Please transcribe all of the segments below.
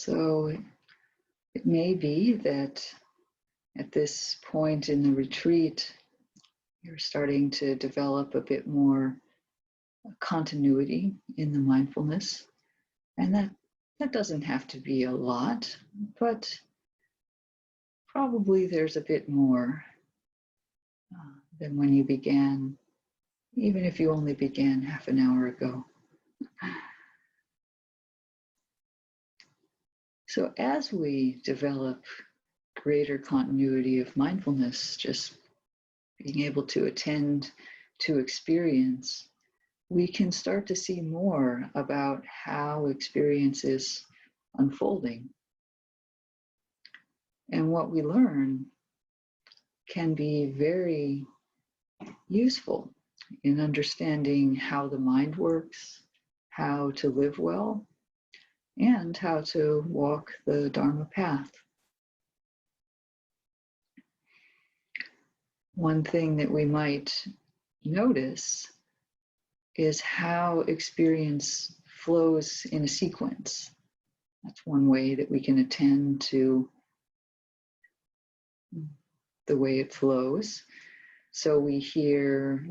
So it may be that at this point in the retreat, you're starting to develop a bit more continuity in the mindfulness. And that doesn't have to be a lot, but probably there's a bit more than when you began, even if you only began half an hour ago. So as we develop greater continuity of mindfulness, just being able to attend to experience, we can start to see more about how experience is unfolding. And what we learn can be very useful in understanding how the mind works, how to live well, and how to walk the Dharma path. One thing that we might notice is how experience flows in a sequence. That's one way that we can attend to the way it flows. So we hear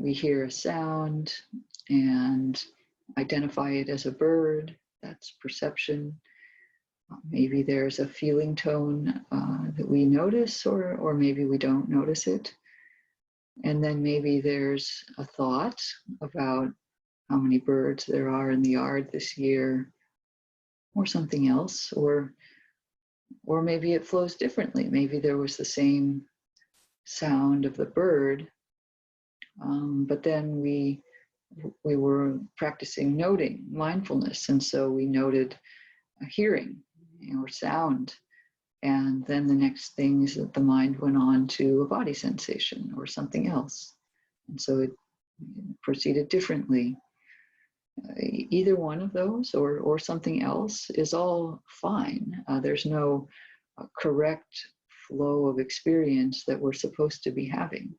a sound and identify it as a bird. That's perception. Maybe there's a feeling tone that we notice, or maybe we don't notice it. And then maybe there's a thought about how many birds there are in the yard this year, or something else, or maybe it flows differently. Maybe there was the same sound of the bird, but then we were practicing noting mindfulness, and so we noted a hearing or sound, and then the next thing is that the mind went on to a body sensation or something else, and so it proceeded differently. Either one of those or something else is all fine. There's no correct flow of experience that we're supposed to be having.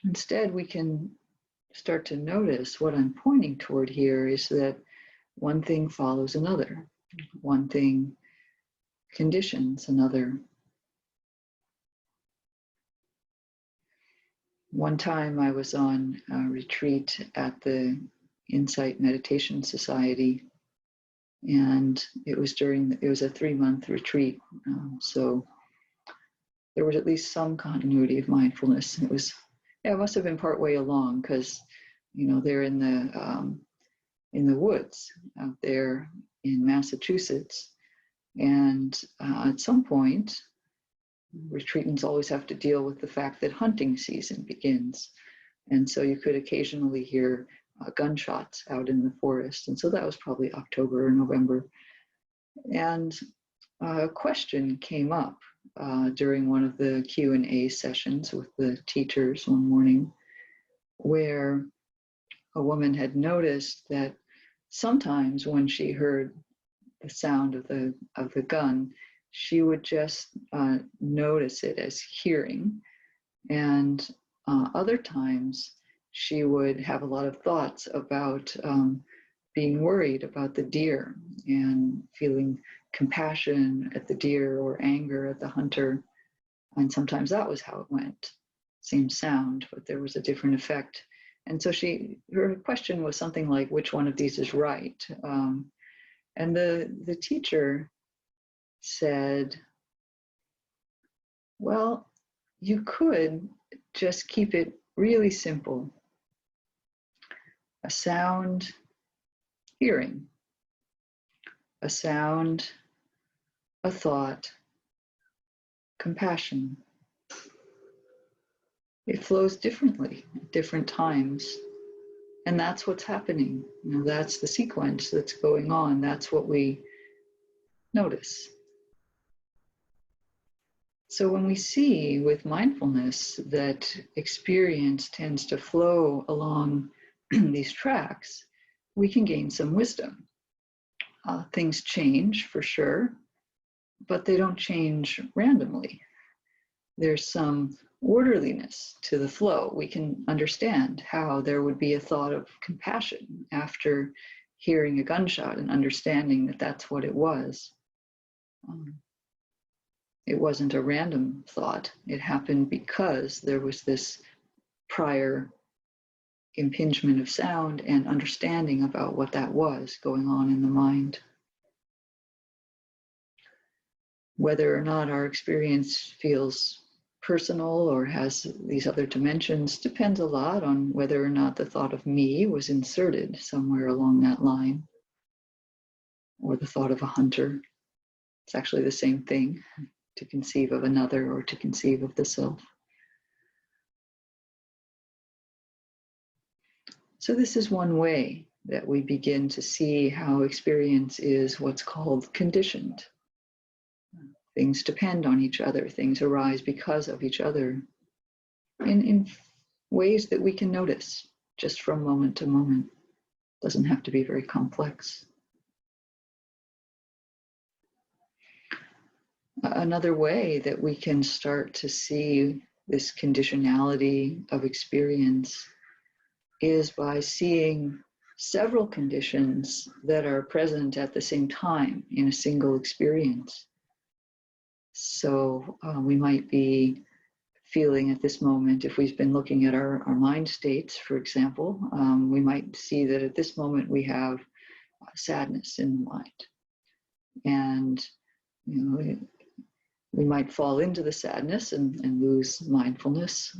Instead, we can start to notice what I'm pointing toward here is that one thing follows another. One thing conditions another. One time I was on a retreat at the Insight Meditation Society, and it was a 3-month retreat. So there was at least some continuity of mindfulness. It must have been part way along, because they're in the woods out there in Massachusetts, and at some point, retreatants always have to deal with the fact that hunting season begins, and so you could occasionally hear gunshots out in the forest, and so that was probably October or November, and a question came up during one of the Q&A sessions with the teachers one morning, where a woman had noticed that sometimes when she heard the sound of the gun, she would just notice it as hearing, and other times she would have a lot of thoughts about being worried about the deer and feeling compassion at the deer or anger at the hunter. And sometimes that was how it went. Same sound, but there was a different effect. And so her question was something like, which one of these is right? And the teacher said, well, you could just keep it really simple. A sound, hearing. A sound, a thought, compassion. It flows differently at different times. And that's what's happening. That's the sequence that's going on. That's what we notice. So when we see with mindfulness that experience tends to flow along these tracks, we can gain some wisdom. Things change for sure, but they don't change randomly. There's some orderliness to the flow. We can understand how there would be a thought of compassion after hearing a gunshot and understanding that that's what it was. It wasn't a random thought. It happened because there was this prior impingement of sound and understanding about what that was going on in the mind. Whether or not our experience feels personal or has these other dimensions depends a lot on whether or not the thought of me was inserted somewhere along that line, or the thought of a hunter. It's actually the same thing, to conceive of another or to conceive of the self. So this is one way that we begin to see how experience is what's called conditioned. Things depend on each other. Things arise because of each other in ways that we can notice just from moment to moment. Doesn't have to be very complex. Another way that we can start to see this conditionality of experience is by seeing several conditions that are present at the same time in a single experience. So we might be feeling at this moment, if we've been looking at our mind states, for example, we might see that at this moment we have sadness in the mind. And we might fall into the sadness and lose mindfulness,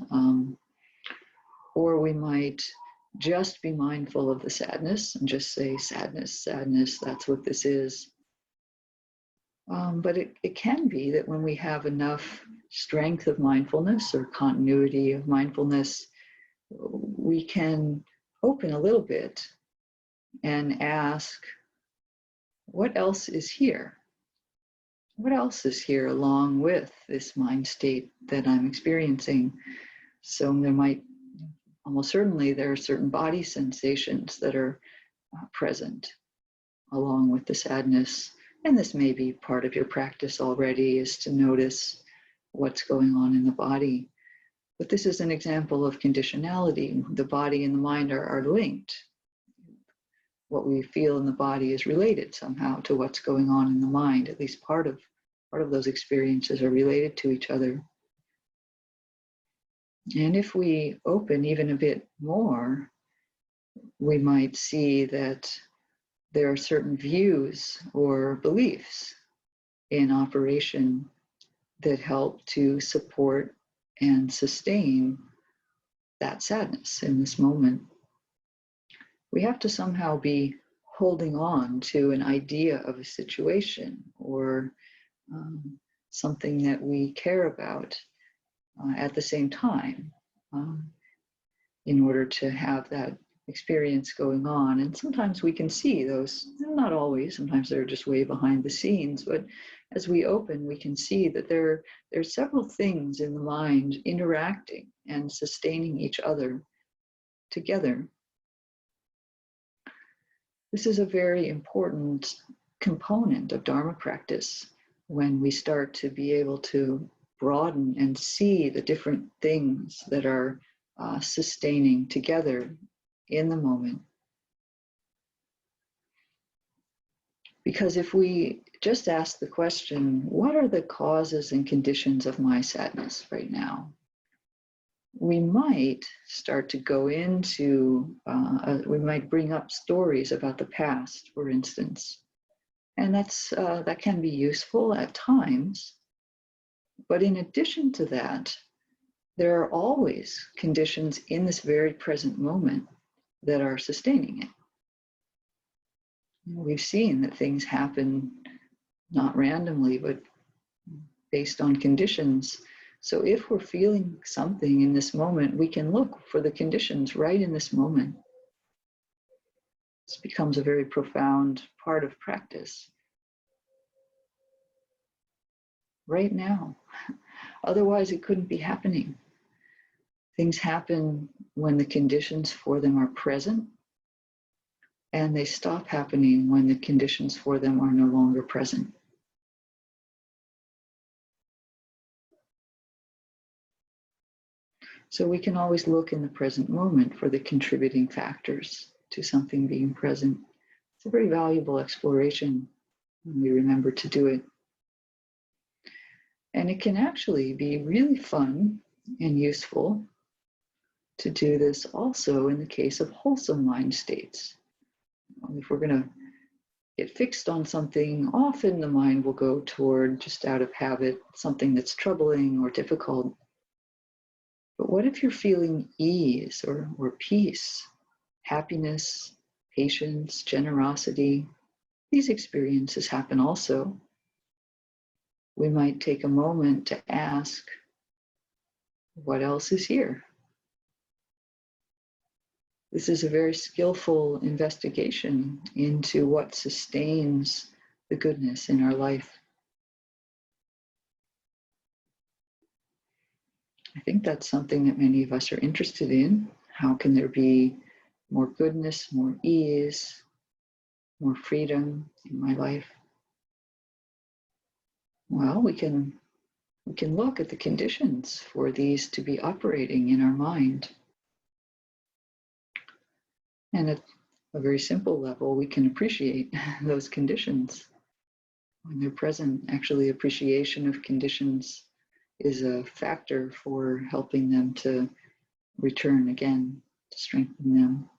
or we might just be mindful of the sadness and just say, sadness, sadness, that's what this is. But it can be that when we have enough strength of mindfulness or continuity of mindfulness, we can open a little bit and ask, what else is here? What else is here along with this mind state that I'm experiencing? So there might, almost certainly, there are certain body sensations that are present along with the sadness. And this may be part of your practice already, is to notice what's going on in the body. But this is an example of conditionality. The body and the mind are linked. What we feel in the body is related somehow to what's going on in the mind. At least part of those experiences are related to each other. And if we open even a bit more, we might see that there are certain views or beliefs in operation that help to support and sustain that sadness in this moment. We have to somehow be holding on to an idea of a situation or something that we care about at the same time in order to have that experience going on. And sometimes we can see those, not always, sometimes they're just way behind the scenes, but as we open, we can see that there are several things in the mind interacting and sustaining each other together. This is a very important component of Dharma practice, when we start to be able to broaden and see the different things that are sustaining together in the moment. Because if we just ask the question, what are the causes and conditions of my sadness right now? We might start to go into, we might bring up stories about the past, for instance. And that can be useful at times. But in addition to that, there are always conditions in this very present moment that are sustaining it. We've seen that things happen not randomly, but based on conditions. So if we're feeling something in this moment, we can look for the conditions right in this moment. This becomes a very profound part of practice. Right now. Otherwise, it couldn't be happening. Things happen when the conditions for them are present, and they stop happening when the conditions for them are no longer present. So we can always look in the present moment for the contributing factors to something being present. It's a very valuable exploration when we remember to do it. And it can actually be really fun and useful to do this also in the case of wholesome mind states. If we're going to get fixed on something, often the mind will go toward, just out of habit, something that's troubling or difficult. But what if you're feeling ease or peace, happiness, patience, generosity? These experiences happen also. We might take a moment to ask, what else is here? This is a very skillful investigation into what sustains the goodness in our life. I think that's something that many of us are interested in. How can there be more goodness, more ease, more freedom in my life? Well, we can look at the conditions for these to be operating in our mind. And at a very simple level, we can appreciate those conditions when they're present. Actually, appreciation of conditions is a factor for helping them to return again, to strengthen them.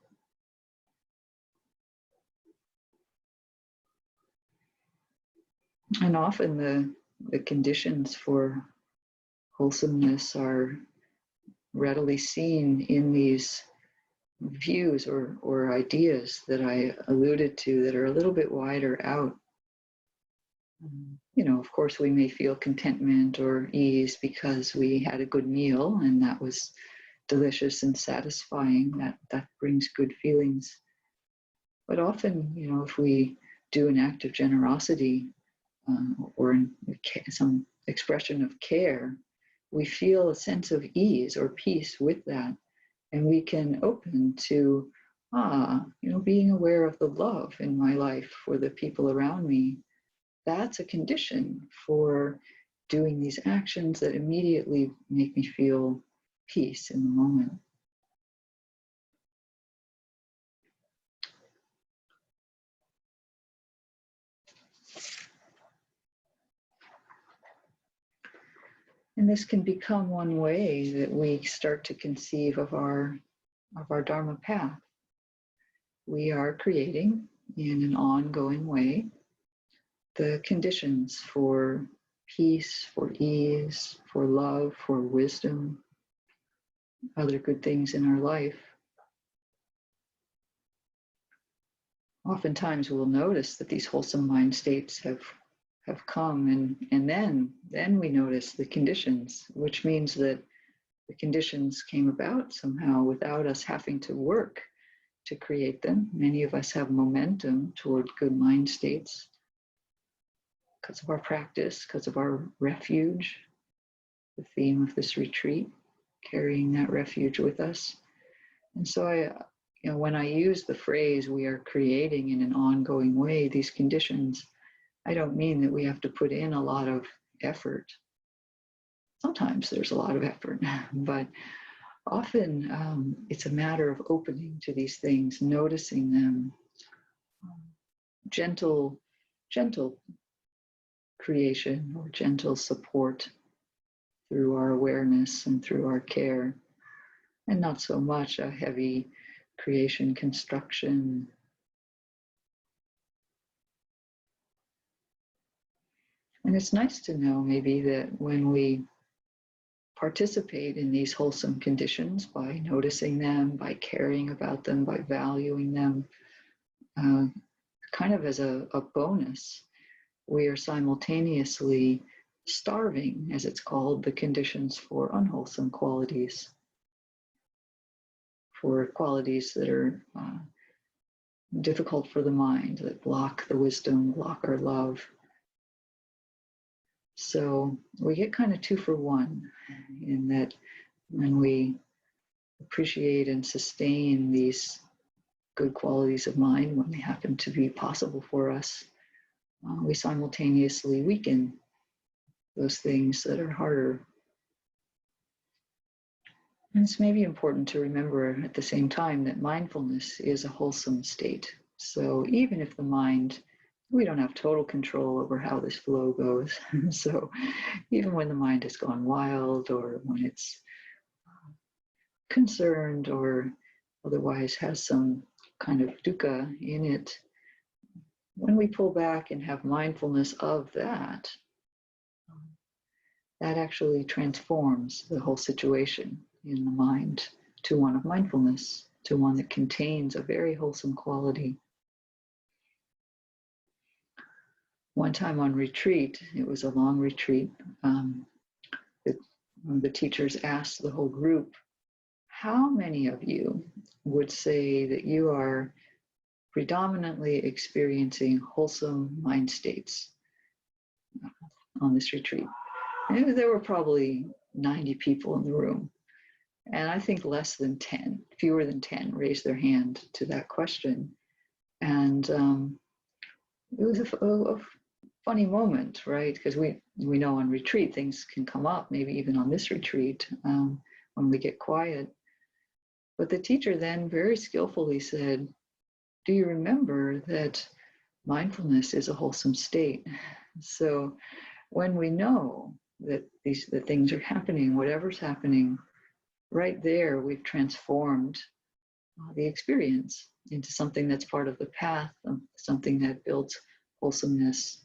And often the conditions for wholesomeness are readily seen in these views or ideas that I alluded to that are a little bit wider out. Of course, we may feel contentment or ease because we had a good meal and that was delicious and satisfying. That brings good feelings. But often, if we do an act of generosity or some expression of care, we feel a sense of ease or peace with that. And we can open to, being aware of the love in my life for the people around me. That's a condition for doing these actions that immediately make me feel peace in the moment. And this can become one way that we start to conceive of our Dharma path. We are creating in an ongoing way the conditions for peace, for ease, for love, for wisdom, other good things in our life. Oftentimes we'll notice that these wholesome mind states have come, and then we notice the conditions, which means that the conditions came about somehow without us having to work to create them. Many of us have momentum toward good mind states because of our practice, because of our refuge, the theme of this retreat, carrying that refuge with us. And so when I use the phrase, we are creating in an ongoing way these conditions, I don't mean that we have to put in a lot of effort. Sometimes there's a lot of effort, but often it's a matter of opening to these things, noticing them, gentle creation or gentle support through our awareness and through our care, and not so much a heavy creation construction. And it's nice to know maybe that when we participate in these wholesome conditions by noticing them, by caring about them, by valuing them, kind of as a bonus, we are simultaneously starving, as it's called, the conditions for unwholesome qualities, for qualities that are difficult for the mind, that block the wisdom, block our love. So we get kind of 2 for 1 in that when we appreciate and sustain these good qualities of mind, when they happen to be possible for us, we simultaneously weaken those things that are harder. And it's maybe important to remember at the same time that mindfulness is a wholesome state. So even if the mind, we don't have total control over how this flow goes. So even when the mind has gone wild, or when it's concerned or otherwise has some kind of dukkha in it, when we pull back and have mindfulness of that, that actually transforms the whole situation in the mind to one of mindfulness, to one that contains a very wholesome quality. One time on retreat, it was a long retreat, the teachers asked the whole group, how many of you would say that you are predominantly experiencing wholesome mind states on this retreat? And there were probably 90 people in the room. And I think less than 10, fewer than 10 raised their hand to that question. And it was a funny moment, right? Because we know on retreat things can come up, maybe even on this retreat when we get quiet. But the teacher then very skillfully said, do you remember that mindfulness is a wholesome state? So when we know that that things are happening, whatever's happening, right there, we've transformed the experience into something that's part of the path, something that builds wholesomeness.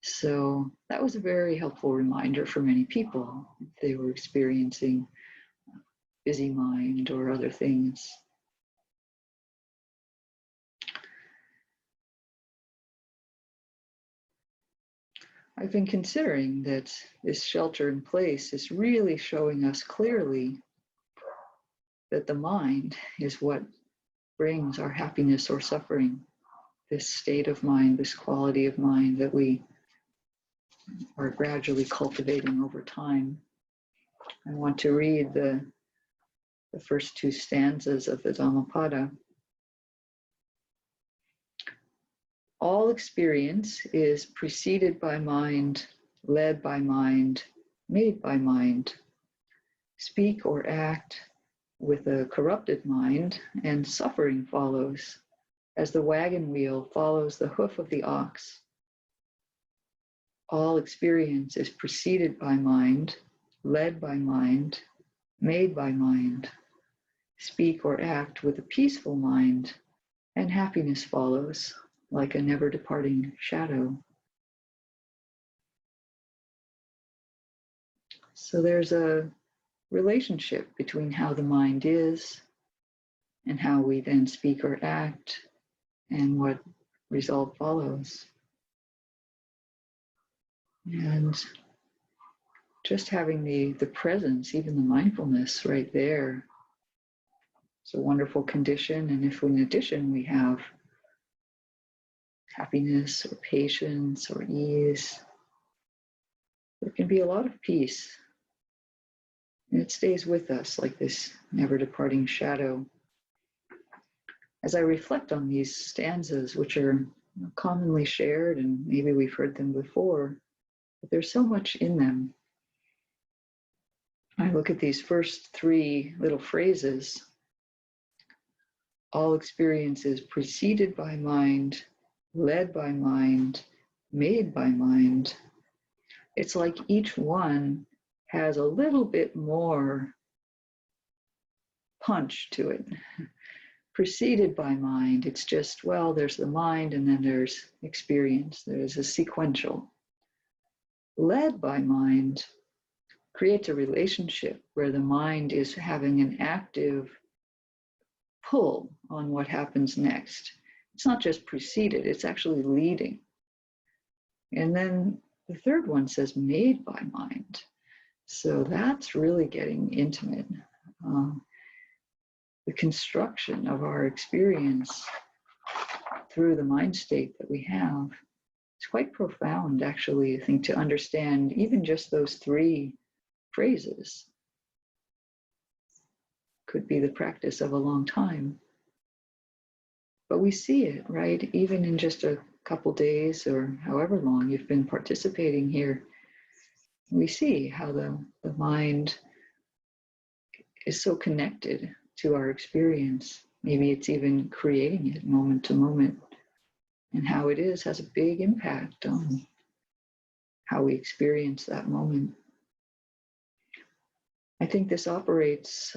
So that was a very helpful reminder for many people if they were experiencing busy mind or other things. I've been considering that this shelter in place is really showing us clearly that the mind is what brings our happiness or suffering, this state of mind, this quality of mind that we are gradually cultivating over time. I want to read the first two stanzas of the Dhammapada. All experience is preceded by mind, led by mind, made by mind. Speak or act with a corrupted mind, and suffering follows, as the wagon wheel follows the hoof of the ox. All experience is preceded by mind, led by mind, made by mind. Speak or act with a peaceful mind, and happiness follows, like a never departing shadow. So there's a relationship between how the mind is and how we then speak or act and what result follows. And just having the presence, even the mindfulness right there, it's a wonderful condition. And if in addition we have happiness or patience or ease, there can be a lot of peace. And it stays with us like this never departing shadow. As I reflect on these stanzas, which are commonly shared and maybe we've heard them before, but there's so much in them. I look at these first three little phrases. All experience is preceded by mind, led by mind, made by mind. It's like each one has a little bit more punch to it. Preceded by mind, it's just, well, there's the mind and then there's experience. There's a sequential. Led by mind creates a relationship where the mind is having an active pull on what happens next. It's not just preceded, it's actually leading. And then the third one says made by mind. So that's really getting intimate. The construction of our experience through the mind state that we have, it's quite profound, actually, I think, to understand even just those three phrases. Could be the practice of a long time. But we see it, right? Even in just a couple days or however long you've been participating here, we see how the mind is so connected to our experience. Maybe it's even creating it moment to moment. And how it is has a big impact on how we experience that moment. I think this operates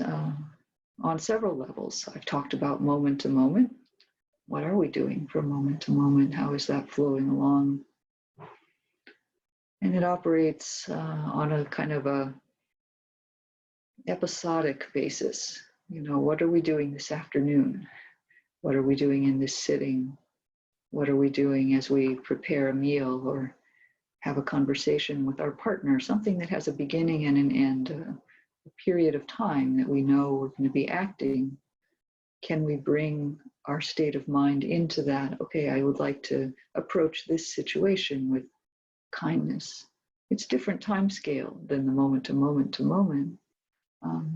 on several levels. I've talked about moment to moment. What are we doing from moment to moment? How is that flowing along? And it operates on a kind of a episodic basis. You know, what are we doing this afternoon? What are we doing in this sitting? What are we doing as we prepare a meal or have a conversation with our partner? Something that has a beginning and an end, a period of time that we know we're going to be acting. Can we bring our state of mind into that? Okay, I would like to approach this situation with kindness. It's different time scale than the moment to moment to moment,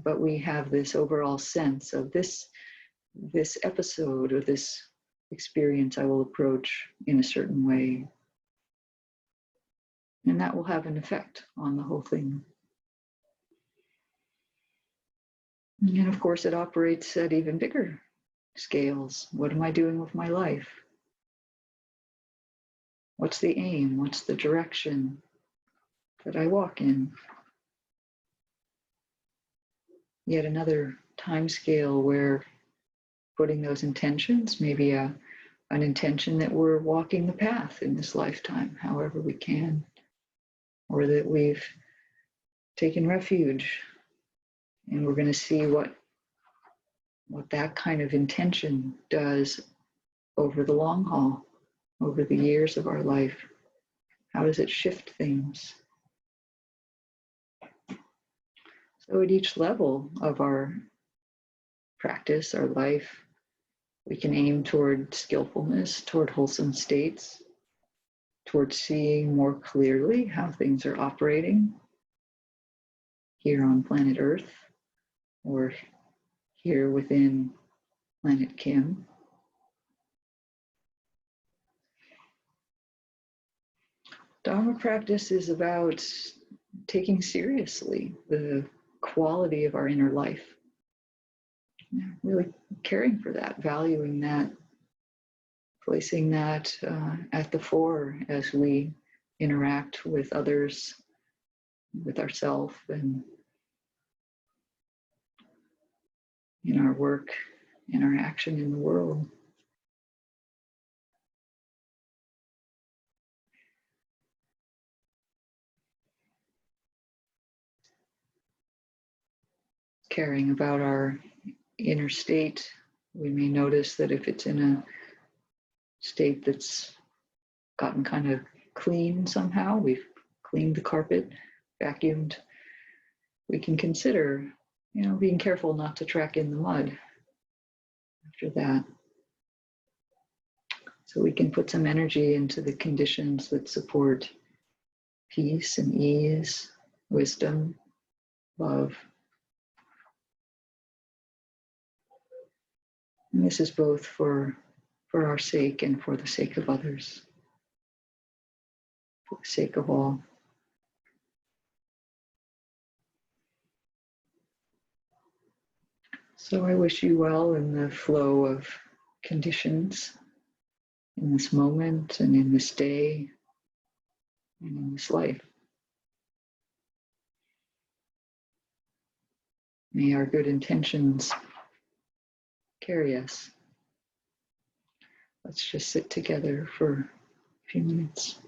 but we have this overall sense of this episode or this experience I will approach in a certain way. And that will have an effect on the whole thing. And of course, it operates at even bigger scales. What am I doing with my life? What's the aim? What's the direction that I walk in? Yet another time scale where putting those intentions, maybe an intention that we're walking the path in this lifetime, however we can, or that we've taken refuge and we're going to see what that kind of intention does over the long haul, over the years of our life. How does it shift things? So at each level of our practice, our life, we can aim toward skillfulness, toward wholesome states, toward seeing more clearly how things are operating here on planet Earth or here within planet Kim. Dharma practice is about taking seriously the quality of our inner life, really caring for that, valuing that, placing that at the fore as we interact with others, with ourselves, and in our work, in our action in the world. Caring about our inner state, we may notice that if it's in a state that's gotten kind of clean somehow, we've cleaned the carpet, vacuumed, we can consider, being careful not to track in the mud after that. So we can put some energy into the conditions that support peace and ease, wisdom, love. And this is both for our sake and for the sake of others, for the sake of all. So I wish you well in the flow of conditions in this moment and in this day and in this life. May our good intentions carry us. Let's just sit together for a few minutes.